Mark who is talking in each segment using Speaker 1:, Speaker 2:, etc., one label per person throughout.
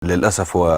Speaker 1: للأسف هو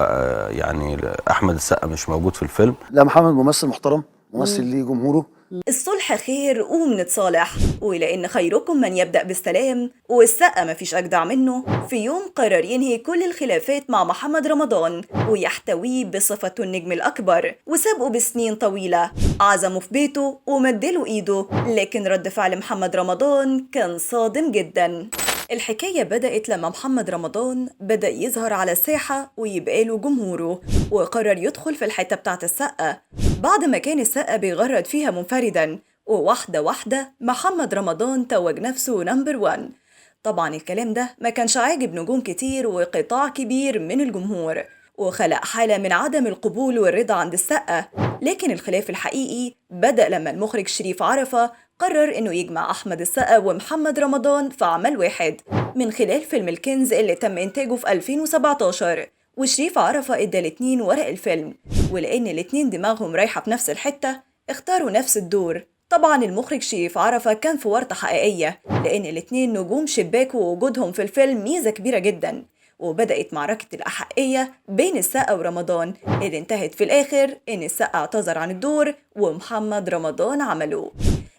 Speaker 1: يعني أحمد السقا مش موجود في الفيلم.
Speaker 2: لا، محمد ممثل محترم، ممثل ليه جمهوره.
Speaker 3: الصلح خير ومنتصالح، ولأن خيركم من يبدأ بالسلام، والسقا مفيش أجدع منه. في يوم قرر ينهي كل الخلافات مع محمد رمضان ويحتويه بصفته النجم الأكبر، وسابقه بسنين طويلة. عزمه في بيته ومدله إيده، لكن رد فعل محمد رمضان كان صادم جدا. الحكاية بدأت لما محمد رمضان بدأ يظهر على الساحة ويبقى له جمهوره، وقرر يدخل في الحتة بتاعت السقا بعد ما كان السقا بيغرد فيها منفردا. وواحدة واحدة محمد رمضان توج نفسه نمبر 1. طبعا الكلام ده ما كانش عاجب نجوم كتير وقطاع كبير من الجمهور، وخلق حالة من عدم القبول والرضا عند السقا. لكن الخلاف الحقيقي بدأ لما المخرج شريف عرفة قرر إنه يجمع أحمد السقا ومحمد رمضان في عمل واحد من خلال فيلم الكنز اللي تم إنتاجه في 2017. وشريف عرفة إدى الاتنين ورق الفيلم، ولأن الاتنين دماغهم رايحة في نفس الحتة اختاروا نفس الدور. طبعا المخرج شريف عرفة كان في ورطة حقيقية، لأن الاتنين نجوم شباك ووجودهم في الفيلم ميزة كبيرة جدا. وبدأت معركة الأحقية بين السقا ورمضان، اللي انتهت في الآخر إن السقا اعتذر عن الدور ومحمد رمضان عمله.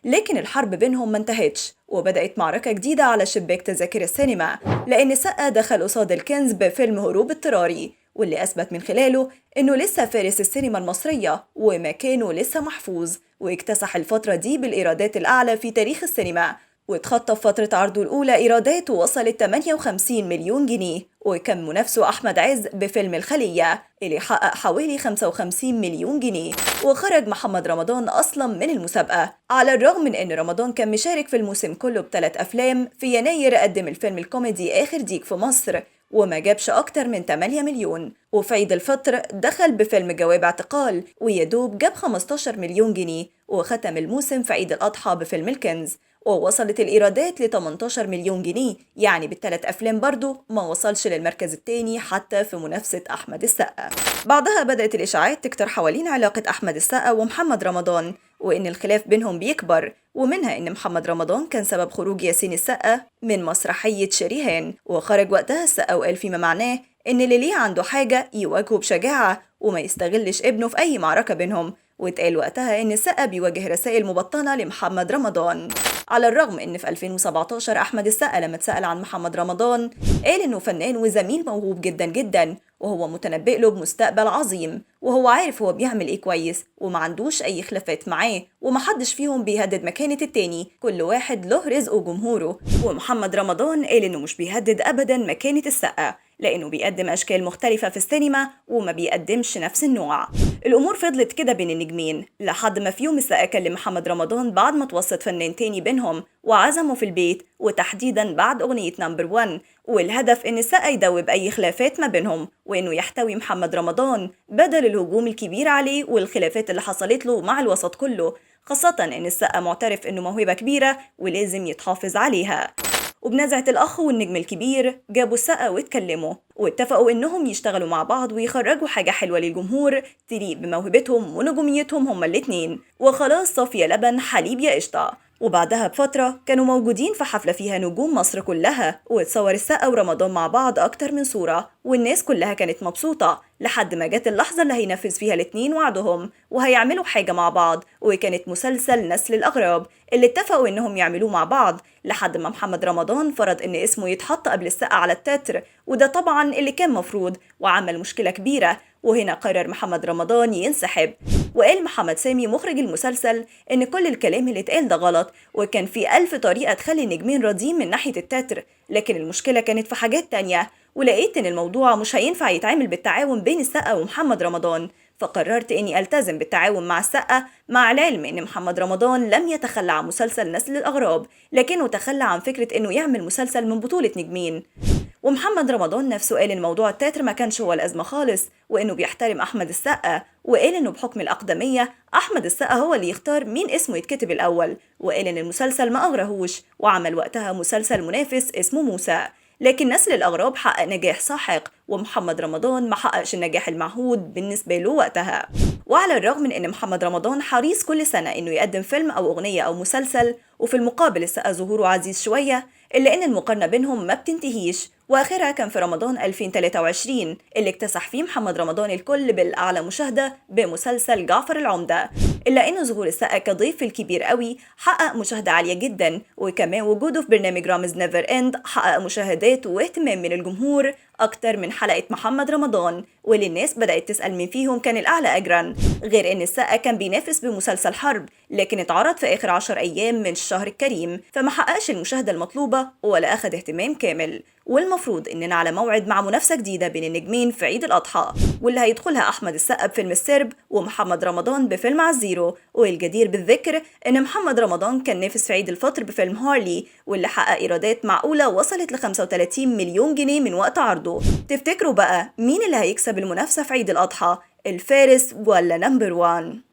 Speaker 3: لكن الحرب بينهم ما انتهتش، وبدأت معركة جديدة على شباك تذاكر السينما، لأن السقا دخل قصاد الكنز بفيلم هروب اضطراري، واللي أثبت من خلاله إنه لسه فارس السينما المصرية ومكانه لسه محفوظ، واكتسح الفترة دي بالإيرادات الأعلى في تاريخ السينما. واتخطى في فترة عرضه الأولى إيرادات وصلت 58 مليون جنيه، وكان منافسه أحمد عز بفيلم الخلية اللي حقق حوالي 55 مليون جنيه. وخرج محمد رمضان أصلا من المسابقة، على الرغم من أن رمضان كان مشارك في الموسم كله ب3 أفلام. في يناير قدم الفيلم الكوميدي آخر ديك في مصر وما جابش أكتر من 8 مليون، وفي عيد الفطر دخل بفيلم جواب اعتقال ويدوب جاب 15 مليون جنيه، وختم الموسم في عيد الأضحى بفيلم الكنز ووصلت الإيرادات ل 18 مليون جنيه. يعني ب3 أفلام برضو ما وصلش للمركز الثاني حتى في منافسة أحمد السقا. بعدها بدأت الإشاعات تكتر حوالين علاقة أحمد السقا ومحمد رمضان، وإن الخلاف بينهم بيكبر، ومنها إن محمد رمضان كان سبب خروج ياسين السقا من مسرحية شريهان. وخرج وقتها السقا وقال فيما معناه إن اللي ليه عنده حاجة يواجهه بشجاعة وما يستغلش ابنه في أي معركة بينهم. واتقال وقتها إن السقا بيواجه رسائل مبطنة لمحمد رمضان، على الرغم إن في 2017 أحمد السقا لما اتسأل عن محمد رمضان قال إنه فنان وزميل موهوب جدا جدا، وهو متنبئ له بمستقبل عظيم، وهو عارف هو بيعمل إيه كويس، وما عندوش أي خلافات معاه، ومحدش فيهم بيهدد مكانة التاني، كل واحد له رزقه وجمهوره. ومحمد رمضان قال إنه مش بيهدد أبدا مكانة السقا، لأنه بيقدم أشكال مختلفة في السينما وما بيقدمش نفس النوع. الأمور فضلت كده بين النجمين لحد ما في يوم السقا كلم محمد رمضان بعد ما توسط فنان تاني بينهم وعزمه في البيت، وتحديدا بعد أغنية نمبر 1. والهدف إن السقا يدوب أي خلافات ما بينهم، وإنه يحتوي محمد رمضان بدل الهجوم الكبير عليه والخلافات اللي حصلت له مع الوسط كله، خاصة إن السقا معترف إنه موهبة كبيرة ولازم يتحافظ عليها. وبنزعة الأخ والنجم الكبير جابوا السقا واتكلموا واتفقوا إنهم يشتغلوا مع بعض ويخرجوا حاجة حلوة للجمهور تليق بموهبتهم ونجوميتهم هما الاتنين، وخلاص صافي يا لبن حليب يا قشطة. وبعدها بفترة كانوا موجودين في حفلة فيها نجوم مصر كلها، واتصور السقا ورمضان مع بعض أكتر من صورة، والناس كلها كانت مبسوطة لحد ما جت اللحظة اللي هينفذ فيها الاتنين وعدهم وهيعملوا حاجة مع بعض، وكانت مسلسل نسل الأغراب اللي اتفقوا إنهم يعملوه مع بعض، لحد ما محمد رمضان فرض إن اسمه يتحط قبل السقا على التتر، وده طبعا اللي كان مفروض وعمل مشكلة كبيرة. وهنا قرر محمد رمضان ينسحب، وقال محمد سامي مخرج المسلسل إن كل الكلام اللي اتقال ده غلط، وكان في 1000 طريقة تخلي النجمين راضيين من ناحية التتر، لكن المشكلة كانت في حاجات تانية، ولقيت إن الموضوع مش هينفع يتعامل بالتعاون بين السقا ومحمد رمضان، فقررت إني ألتزم بالتعاون مع السقا، مع العلم إن محمد رمضان لم يتخلى عن مسلسل نسل الأغراب، لكنه تخلى عن فكرة إنه يعمل مسلسل من بطولة نجمين. ومحمد رمضان نفسه قال إن موضوع التتر ما كانش هو الأزمة خالص، وإنه بيحترم أحمد السقا، وقال إنه بحكم الأقدمية أحمد السقا هو اللي يختار مين اسمه يتكتب الأول، وقال إن المسلسل ما أغرهوش وعمل وقتها مسلسل منافس اسمه موسى. لكن نسل الأغراب حقق نجاح ساحق، ومحمد رمضان ما حققش النجاح المعهود بالنسبة له وقتها. وعلى الرغم من إن محمد رمضان حريص كل سنة إنه يقدم فيلم أو أغنية أو مسلسل، وفي المقابل السقا ظهوره عزيز شوية، إلا إن المقارنة بينهم ما بتنتهيش، واخرها كان في رمضان 2023 اللي اكتسح فيه محمد رمضان الكل بالاعلى مشاهده بمسلسل جعفر العمده، الا ان ظهور السقا كضيف الكبير قوي حقق مشاهده عاليه جدا، وكمان وجوده في برنامج رامز نيفر اند حقق مشاهدات واهتمام من الجمهور اكتر من حلقه محمد رمضان، واللي الناس بدات تسال مين فيهم كان الاعلى اجرا. غير ان السقا كان بينافس بمسلسل حرب لكن اتعرض في اخر 10 ايام من الشهر الكريم فما حققش المشاهده المطلوبه ولا اخذ اهتمام كامل. والمفروض اننا على موعد مع منافسه جديده بين النجمين في عيد الاضحى، واللي هيدخلها احمد السقا بفيلم السرب ومحمد رمضان بفيلم عزيرو. والجدير بالذكر ان محمد رمضان كان نافس في عيد الفطر بفيلم هارلي واللي حقق ايرادات معقوله وصلت ل 35 مليون جنيه من وقت عرضه. تفتكروا بقى مين اللي هيكسب المنافسه في عيد الاضحى، الفارس ولا نمبر 1؟